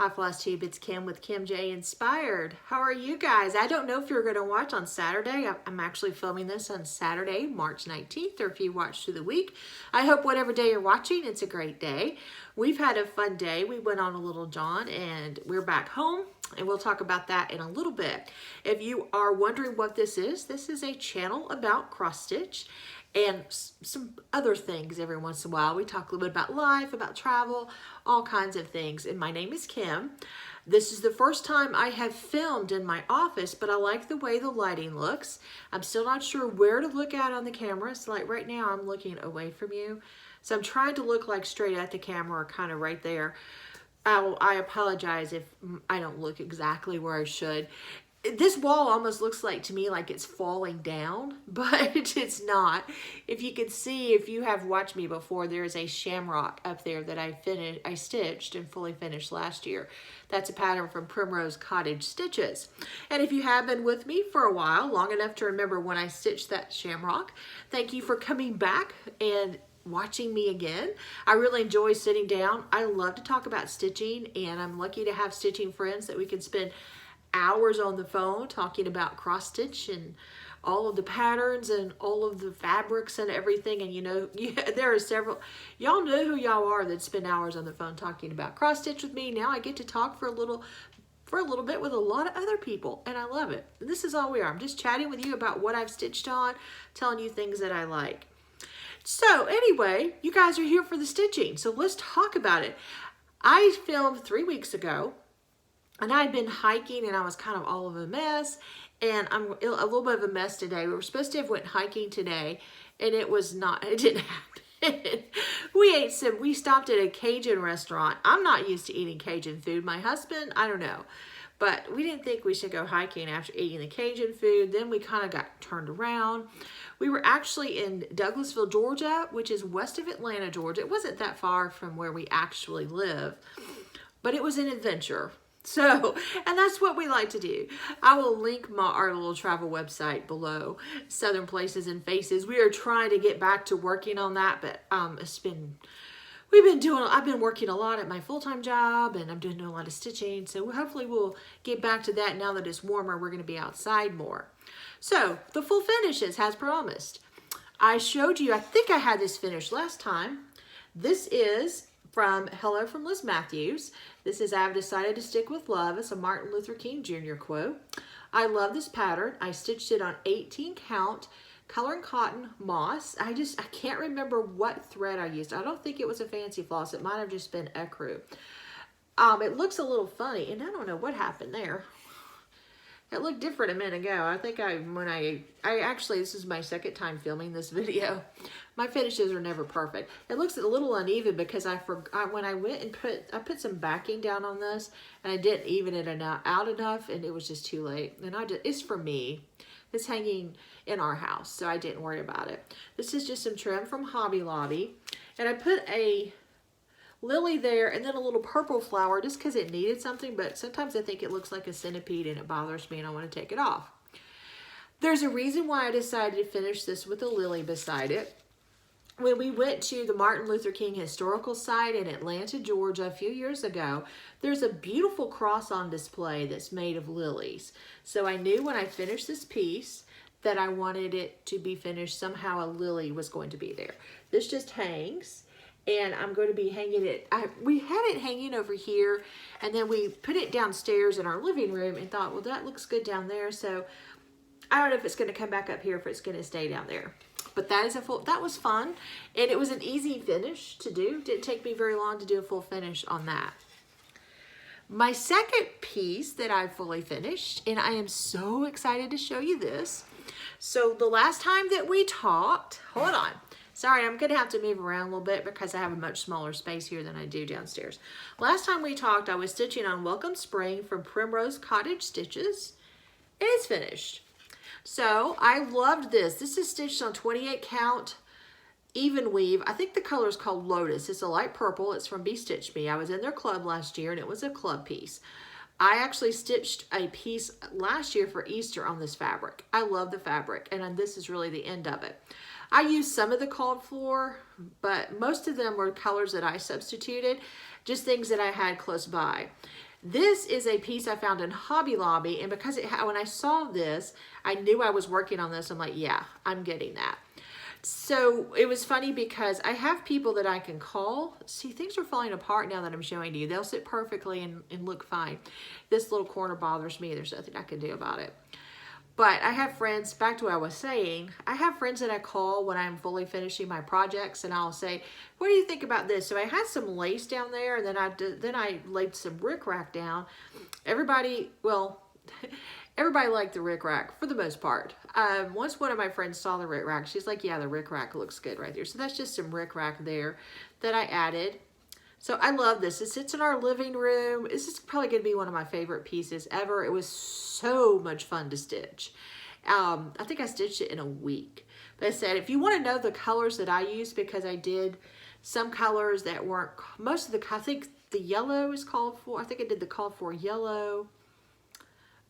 Hi Flosstube, it's Kim with Kim J Inspired. How are you guys? I don't know if you're going to watch on Saturday. I'm actually filming this on Saturday, March 19th, or if you watch through the week. I hope whatever day you're watching, it's a great day. We've had a fun day. We went on a little jaunt and we're back home, and we'll talk about that in a little bit. If you are wondering what this is a channel about cross stitch and some other things every once in a while. We talk a little bit about life, about travel, all kinds of things. And my name is Kim. This is the first time I have filmed in my office, but I like the way the lighting looks. I'm still not sure where to look at on the camera. So like right now I'm looking away from you. So I'm trying to look like straight at the camera or kind of right there. I apologize if I don't look exactly where I should. This wall almost looks like to me like it's falling down, but it's not. If you could see, if you have watched me before, there is a shamrock up there that I stitched and fully finished last year. That's a pattern from Primrose Cottage Stitches. And if you have been with me for a while, long enough to remember when I stitched that shamrock, thank you for coming back and watching me again. I really enjoy sitting down. I love to talk about stitching, and I'm lucky to have stitching friends that we can spend hours on the phone talking about cross stitch and all of the patterns and all of the fabrics and everything. And you know, there are several, y'all know who y'all are that spend hours on the phone talking about cross stitch with me. Now I get to talk for a little bit with a lot of other people, and I love it. This is all we are. I'm just chatting with you about what I've stitched on, telling you things that I like. So anyway, you guys are here for the stitching, so let's talk about it. I filmed 3 weeks ago, and I'd been hiking and I was kind of all of a mess, and I'm a little bit of a mess today. We were supposed to have went hiking today, and it didn't happen. We stopped at a Cajun restaurant. I'm not used to eating Cajun food. My husband, I don't know, but we didn't think we should go hiking after eating the Cajun food. Then we kind of got turned around. We were actually in Douglasville, Georgia, which is west of Atlanta, Georgia. It wasn't that far from where we actually live, but it was an adventure. So, and that's what we like to do. I will link our little travel website below, Southern Places and Faces. We are trying to get back to working on that, but I've been working a lot at my full-time job, and I'm doing a lot of stitching. So hopefully we'll get back to that now that it's warmer. We're going to be outside more. So the full finishes as promised. I showed you, I think I had this finished last time. This is from Hello from Liz Matthews. This is I've Decided to Stick with Love. It's a Martin Luther King Jr. quote. I love this pattern. I stitched it on 18 count color and cotton moss. I can't remember what thread I used. I don't think it was a fancy floss. It might have just been ecru. It looks a little funny, and I don't know what happened there. It looked different a minute ago. I think this is my second time filming this video. My finishes are never perfect. It looks a little uneven because when I went and put some backing down on this, and I didn't even it out enough, and it was just too late. And it's for me. It's hanging in our house, so I didn't worry about it. This is just some trim from Hobby Lobby, and I put a lily there and then a little purple flower just because it needed something, but sometimes I think it looks like a centipede and it bothers me and I want to take it off. There's a reason why I decided to finish this with a lily beside it. When we went to the Martin Luther King Historical Site in Atlanta, Georgia a few years ago, there's a beautiful cross on display that's made of lilies. So I knew when I finished this piece that I wanted it to be finished. Somehow a lily was going to be there. This just hangs. And I'm going to be hanging it. We had it hanging over here, and then we put it downstairs in our living room and thought, well, that looks good down there. So I don't know if it's going to come back up here, if it's going to stay down there. But that was fun, and it was an easy finish to do. Didn't take me very long to do a full finish on that. My second piece that I fully finished, and I am so excited to show you this. So the last time that we talked, hold on. Sorry, I'm going to have to move around a little bit because I have a much smaller space here than I do downstairs. Last time we talked, I was stitching on Welcome Spring from Primrose Cottage Stitches, and it's finished. So I loved this. This is stitched on 28 count even weave. I think the color is called Lotus. It's a light purple. It's from Be Stitch Me. I was in their club last year, and it was a club piece. I actually stitched a piece last year for Easter on this fabric. I love the fabric, and this is really the end of it. I used some of the called floor, but most of them were colors that I substituted, just things that I had close by. This is a piece I found in Hobby Lobby, and because when I saw this, I knew I was working on this. I'm like, yeah, I'm getting that. So it was funny because I have people that I can call. See, things are falling apart now that I'm showing you. They'll sit perfectly and look fine. This little corner bothers me. There's nothing I can do about it. But I have friends, back to what I was saying, I have friends that I call when I'm fully finishing my projects, and I'll say, what do you think about this? So I had some lace down there, and then I laid some rickrack down. Everybody, well, everybody liked the rickrack for the most part. Once one of my friends saw the rickrack, she's like, yeah, the rickrack looks good right there. So that's just some rickrack there that I added. So I love this. It sits in our living room. This is probably going to be one of my favorite pieces ever. It was so much fun to stitch. I think I stitched it in a week. But I said, if you want to know the colors that I use, because I did some colors that weren't, most of the, I think the yellow is called for. I think I did the called for yellow.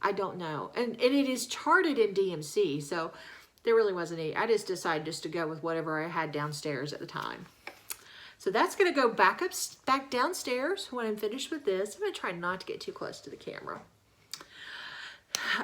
I don't know. And it is charted in DMC. So there really wasn't any. I just decided just to go with whatever I had downstairs at the time. So that's going to go back downstairs when I'm finished with this. I'm going to try not to get too close to the camera.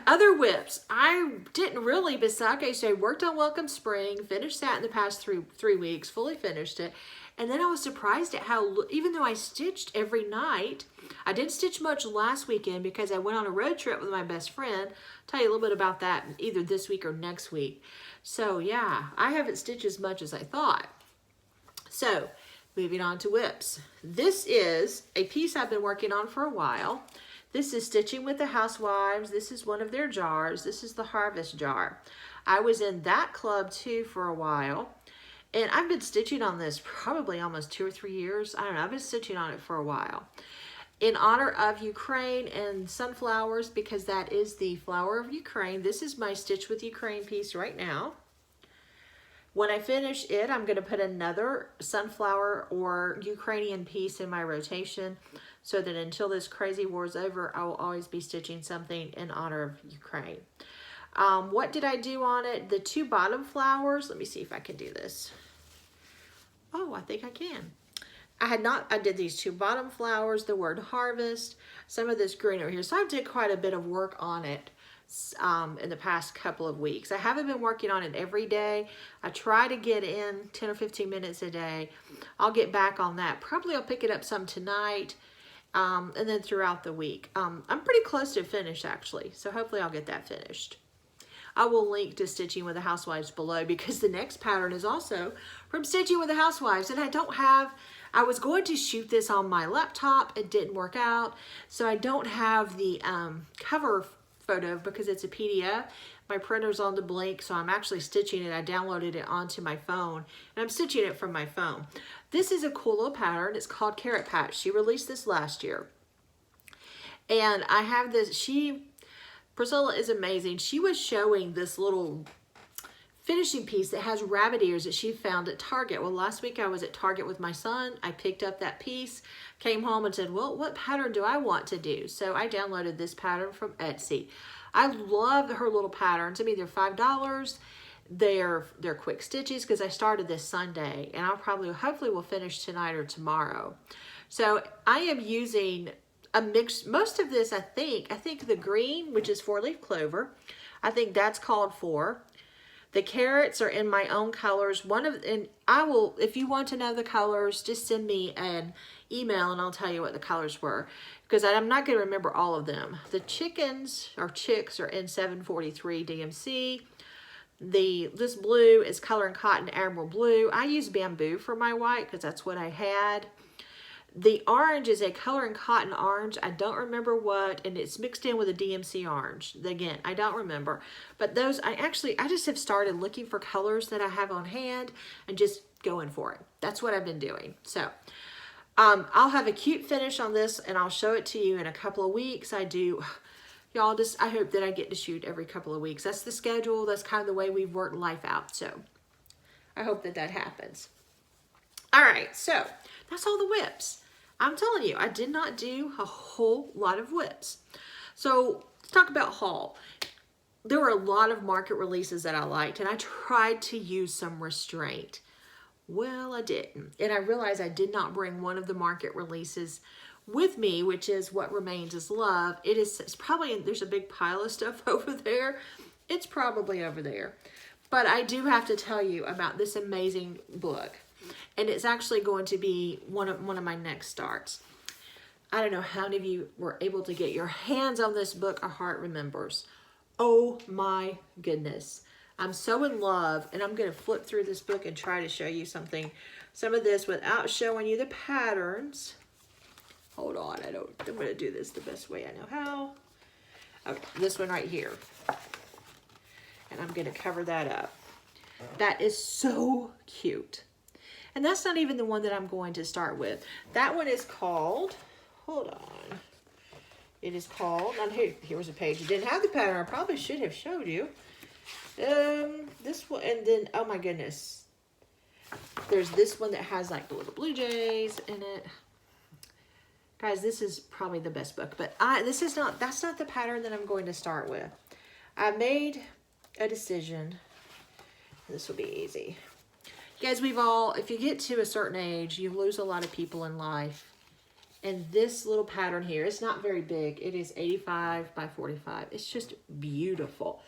Other whips. I didn't really, besides, okay, so I worked on Welcome Spring, finished that in the past three weeks, fully finished it. And then I was surprised at how, even though I stitched every night, I didn't stitch much last weekend because I went on a road trip with my best friend. I'll tell you a little bit about that either this week or next week. So yeah, I haven't stitched as much as I thought. So, moving on to whips. This is a piece I've been working on for a while. This is Stitching with the Housewives. This is one of their jars. This is the Harvest jar. I was in that club too for a while. And I've been stitching on this probably almost 2 or 3 years. I don't know. I've been stitching on it for a while. In honor of Ukraine and sunflowers, because that is the flower of Ukraine. This is my Stitch with Ukraine piece right now. When I finish it, I'm going to put another sunflower or Ukrainian piece in my rotation so that until this crazy war is over, I will always be stitching something in honor of Ukraine. What did I do on it? The 2 bottom flowers. Let me see if I can do this. Oh, I think I can. I did these 2 bottom flowers, the word harvest, some of this green over here. So I did quite a bit of work on it. In the past couple of weeks. I haven't been working on it every day. I try to get in 10 or 15 minutes a day. I'll get back on that. Probably I'll pick it up some tonight and then throughout the week. I'm pretty close to finished actually, so hopefully I'll get that finished. I will link to Stitching with the Housewives below because the next pattern is also from Stitching with the Housewives, and I was going to shoot this on my laptop. It didn't work out, so I don't have the cover photo because it's a PDF. My printer's on the blink, so I'm actually stitching it. I downloaded it onto my phone, and I'm stitching it from my phone. This is a cool little pattern. It's called Carrot Patch. She released this last year. And I have this, Priscilla is amazing. She was showing this little finishing piece that has rabbit ears that she found at Target. Well, last week I was at Target with my son. I picked up that piece, came home and said, well, what pattern do I want to do? So I downloaded this pattern from Etsy. I love her little patterns. I mean, they're $5. They're quick stitches because I started this Sunday, and hopefully will finish tonight or tomorrow. So I am using a mix. Most of this, I think the green, which is 4-leaf clover, I think that's called for. The carrots are in my own colors. If you want to know the colors, just send me an email and I'll tell you what the colors were, because I'm not going to remember all of them. The chicks are in 743 DMC. This blue is Color and Cotton Emerald Blue. I use bamboo for my white because that's what I had. The orange is a Color and Cotton orange. I don't remember what, and it's mixed in with a DMC orange. Again, I don't remember. But those, I just have started looking for colors that I have on hand and just going for it. That's what I've been doing. So, I'll have a cute finish on this, and I'll show it to you in a couple of weeks. I hope that I get to shoot every couple of weeks. That's the schedule. That's kind of the way we've worked life out. So, I hope that happens. All right, so that's all the whips. I'm telling you, I did not do a whole lot of whips. So let's talk about haul. There were a lot of market releases that I liked, and I tried to use some restraint. Well, I didn't. And I realized I did not bring one of the market releases with me, which is What Remains is Love. It's probably, there's a big pile of stuff over there. It's probably over there. But I do have to tell you about this amazing book. And it's actually going to be one of my next starts. I don't know how many of you were able to get your hands on this book, A Heart Remembers. Oh my goodness. I'm so in love, and I'm going to flip through this book and try to show you some of this without showing you the patterns. Hold on, I'm going to do this the best way I know how. Okay, this one right here. And I'm going to cover that up. That is so cute. And that's not even the one that I'm going to start with. That one is called, hold on. It is called, and here's a page. It didn't have the pattern. I probably should have showed you. This one, and then, oh my goodness. There's this one that has like the little blue jays in it. Guys, this is probably the best book, but that's not the pattern that I'm going to start with. I made a decision. This will be easy. Guys, if you get to a certain age, you lose a lot of people in life. And this little pattern here, it's not very big. It is 85 by 45. It's just beautiful.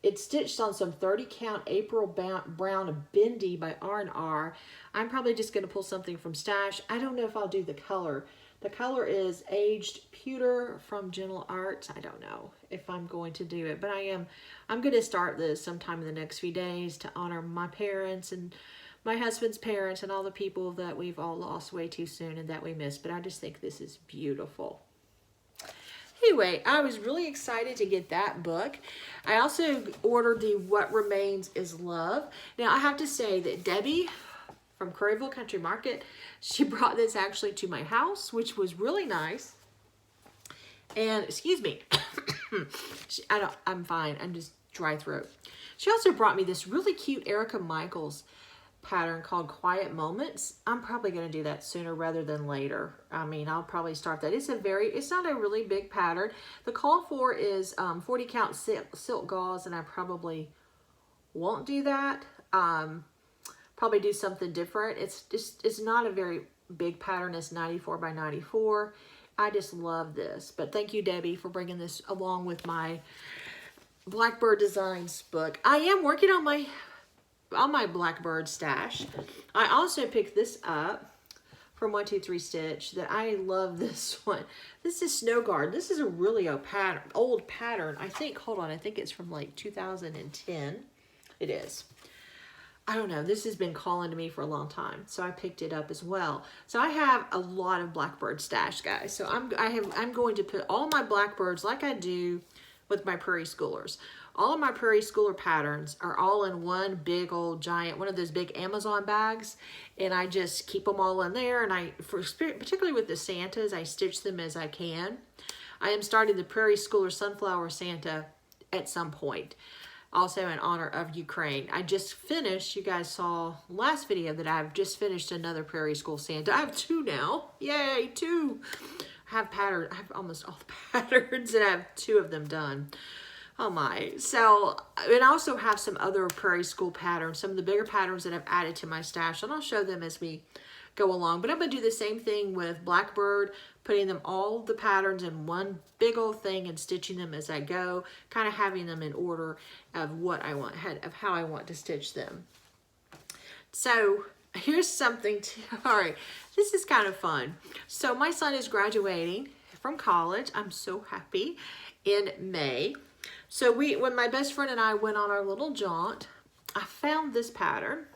It's stitched on some 30 count April Brown Bendy by R&R. I'm probably just going to pull something from Stash. I don't know if I'll do the color. The color is Aged Pewter from Gentle Arts. I don't know if I'm going to do it, but I'm going to start this sometime in the next few days to honor my parents and my husband's parents and all the people that we've all lost way too soon and that we miss. But I just think this is beautiful. Anyway, I was really excited to get that book. I also ordered the What Remains is Love. Now, I have to say that Debbie from Curryville Country Market, she brought this actually to my house, which was really nice. And, excuse me, I'm fine. I'm just dry throat. She also brought me this really cute Erica Michaels pattern called Quiet Moments. I'm probably going to do that sooner rather than later. I mean, I'll probably start that. It's not a really big pattern. The call for is 40 count silk gauze, and I probably won't do that. Probably do something different. It's not a very big pattern. It's 94 by 94. I just love this. But thank you, Debbie, for bringing this along with my Blackbird Designs book. I am working on my Blackbird stash. I also picked this up from 123 Stitch. That I love this one. This is Snow Guard. This is a really old pattern. I think it's from like 2010. It is. I don't know. This has been calling to me for a long time, so I picked it up as well. So I have a lot of Blackbird stash, guys. So I'm going to put all my Blackbirds like I do with my Prairie Schoolers. All of my Prairie Schooler patterns are all in one big old giant, one of those big Amazon bags, and I just keep them all in there. And particularly with the Santas, I stitch them as I can. I am starting the Prairie Schooler Sunflower Santa at some point. Also in honor of Ukraine. I just finished, you guys saw last video that I've just finished another Prairie School Santa. I have 2 now. Yay, 2. I have almost all the patterns, and I have 2 of them done. Oh my. So, and I also have some other Prairie School patterns, some of the bigger patterns that I've added to my stash, and I'll show them as we go along. But I'm going to do the same thing with Blackbird, putting them all the patterns in one big old thing and stitching them as I go, kind of having them in order of what I want, of how I want to stitch them. So here's something all right, this is kind of fun. So my son is graduating from college. I'm so happy, in May. So when my best friend and I went on our little jaunt, I found this pattern.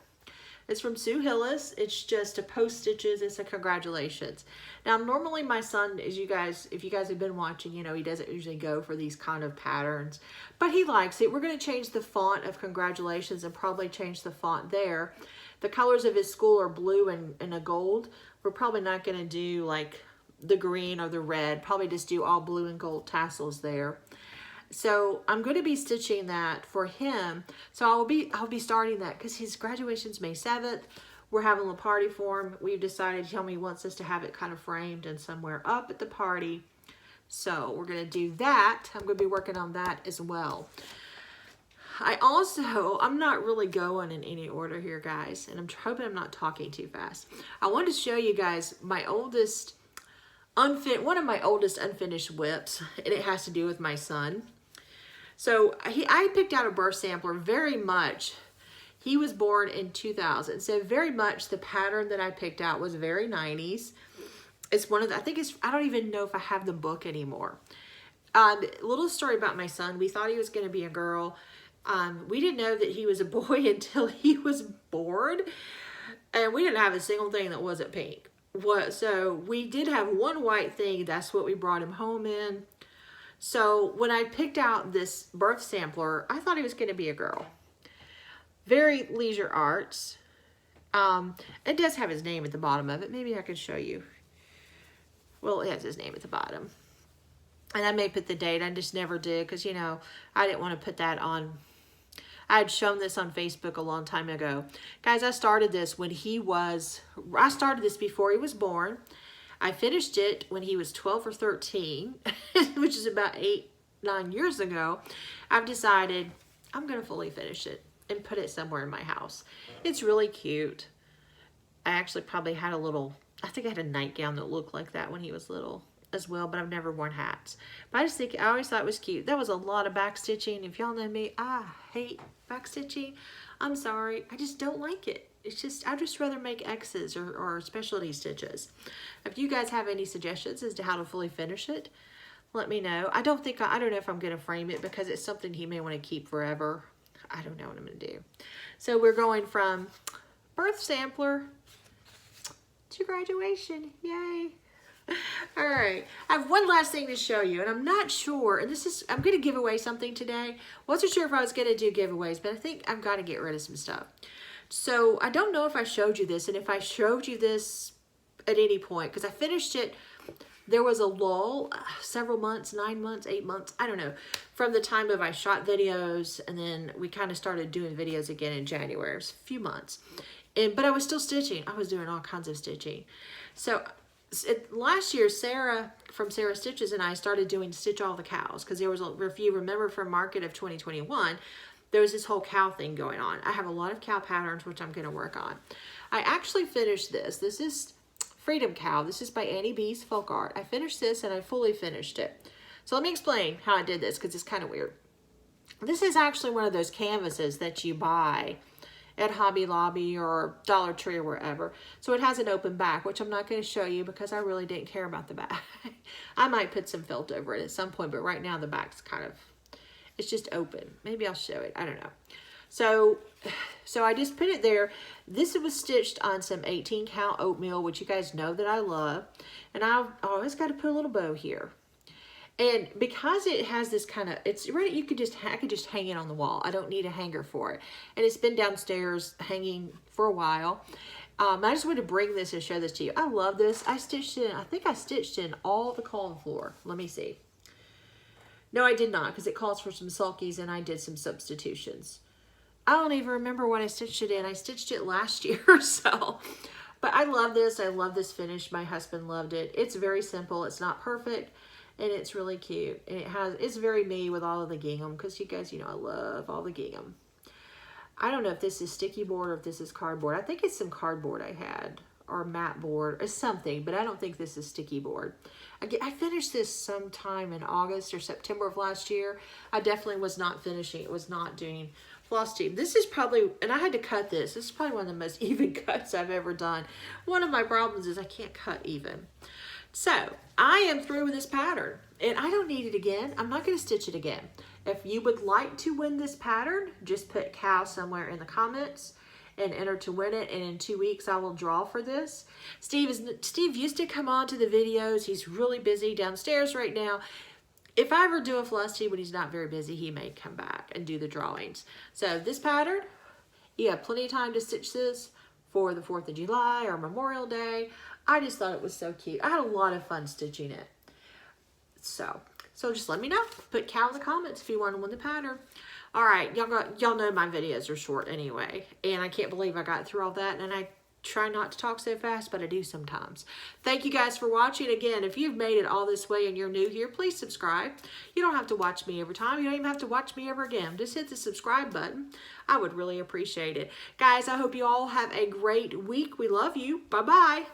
It's from Sue Hillis. It's just a post stitches. It's a congratulations. Now, normally my son, if you guys have been watching, you know, he doesn't usually go for these kind of patterns, but he likes it. We're going to change the font of congratulations and probably change the font there. The colors of his school are blue and a gold. We're probably not going to do like the green or the red. Probably just do all blue and gold tassels there. So I'm going to be stitching that for him. So I'll be starting that because his graduation's May 7th. We're having a party for him. We've decided he wants us to have it kind of framed and somewhere up at the party. So we're going to do that. I'm going to be working on that as well. I'm not really going in any order here, guys, and I'm hoping I'm not talking too fast. I wanted to show you guys my oldest one of my oldest unfinished whips, and it has to do with my son. So I picked out a birth sampler very much. He was born in 2000, so very much the pattern that I picked out was very 90s. It's one of the, I don't even know if I have the book anymore. Little story about my son. We thought he was going to be a girl. We didn't know that he was a boy until he was born. And we didn't have a single thing that wasn't pink. So we did have one white thing. That's what we brought him home in. So when I picked out this birth sampler, I thought he was going to be a girl. Very Leisure Arts. It does have his name at the bottom of it. Maybe I could show you. Well, it has his name at the bottom. And I may put the date. I just never did because, you know, I didn't want to put that on. I had shown this on Facebook a long time ago. Guys, I started this before he was born. I finished it when he was 12 or 13, which is about 8-9 years ago. I've decided I'm going to fully finish it and put it somewhere in my house. It's really cute. I actually probably had I think I had a nightgown that looked like that when he was little as well, but I've never worn hats. But I always thought it was cute. That was a lot of back stitching. If y'all know me, I hate back stitching. I'm sorry. I just don't like it. It's just, I'd just rather make X's or specialty stitches. If you guys have any suggestions as to how to fully finish it, let me know. I don't know if I'm going to frame it because it's something he may want to keep forever. I don't know what I'm going to do. So we're going from birth sampler to graduation. Yay. All right. I have one last thing to show you, and I'm not sure, and I'm going to give away something today. Wasn't sure if I was going to do giveaways, but I think I've got to get rid of some stuff. So I don't know if I showed you this, and if I showed you this at any point, because I finished it, there was a lull, several months, 9 months, 8 months, I don't know, from the time of I shot videos, and then we kind of started doing videos again in January. It was a few months. But I was still stitching. I was doing all kinds of stitching. So last year, Sarah from Sarah Stitches and I started doing Stitch All the Cows, because there was, if you remember from Market of 2021, there was this whole cow thing going on. I have a lot of cow patterns, which I'm going to work on. I actually finished this. This is Freedom Cow. This is by Annie B's Folk Art. I finished this and I fully finished it. So let me explain how I did this, because it's kind of weird. This is actually one of those canvases that you buy at Hobby Lobby or Dollar Tree or wherever. So it has an open back, which I'm not going to show you because I really didn't care about the back. I might put some felt over it at some point, but right now the back's kind of, it's just open. Maybe I'll show it. I don't know. So I just put it there. This was stitched on some 18 count oatmeal, which you guys know that I love. And I always got to put a little bow here. And because it has this kind of, it's ready, I could just hang it on the wall. I don't need a hanger for it. And it's been downstairs hanging for a while. I just wanted to bring this and show this to you. I love this. I think I stitched in all the caul floor. Let me see. No, I did not, because it calls for some sulkies and I did some substitutions. I don't even remember what I stitched it in. I stitched it last year or so. But I love this. I love this finish. My husband loved it. It's very simple. It's not perfect. And it's really cute. And it's very me with all of the gingham, because you guys, you know, I love all the gingham. I don't know if this is sticky board or if this is cardboard. I think it's some cardboard I had, or matte board or something, but I don't think this is sticky board. I finished this sometime in August or September of last year. I definitely was not finishing. It was not doing Flosstube. This is probably, and I had to cut this. This is probably one of the most even cuts I've ever done. One of my problems is I can't cut even. So I am through with this pattern and I don't need it again. I'm not going to stitch it again. If you would like to win this pattern, just put cow somewhere in the comments and enter to win it. And in 2 weeks, I will draw for this. Steve used to come on to the videos. He's really busy downstairs right now. If I ever do a Flosstube when he's not very busy, he may come back and do the drawings. So this pattern, you have plenty of time to stitch this for the 4th of July or Memorial Day. I just thought it was so cute. I had a lot of fun stitching it. So just let me know. Put cow in the comments if you want to win the pattern. All right, y'all know my videos are short anyway, and I can't believe I got through all that, and I try not to talk so fast, but I do sometimes. Thank you guys for watching. Again, if you've made it all this way and you're new here, please subscribe. You don't have to watch me every time. You don't even have to watch me ever again. Just hit the subscribe button. I would really appreciate it. Guys, I hope you all have a great week. We love you. Bye-bye.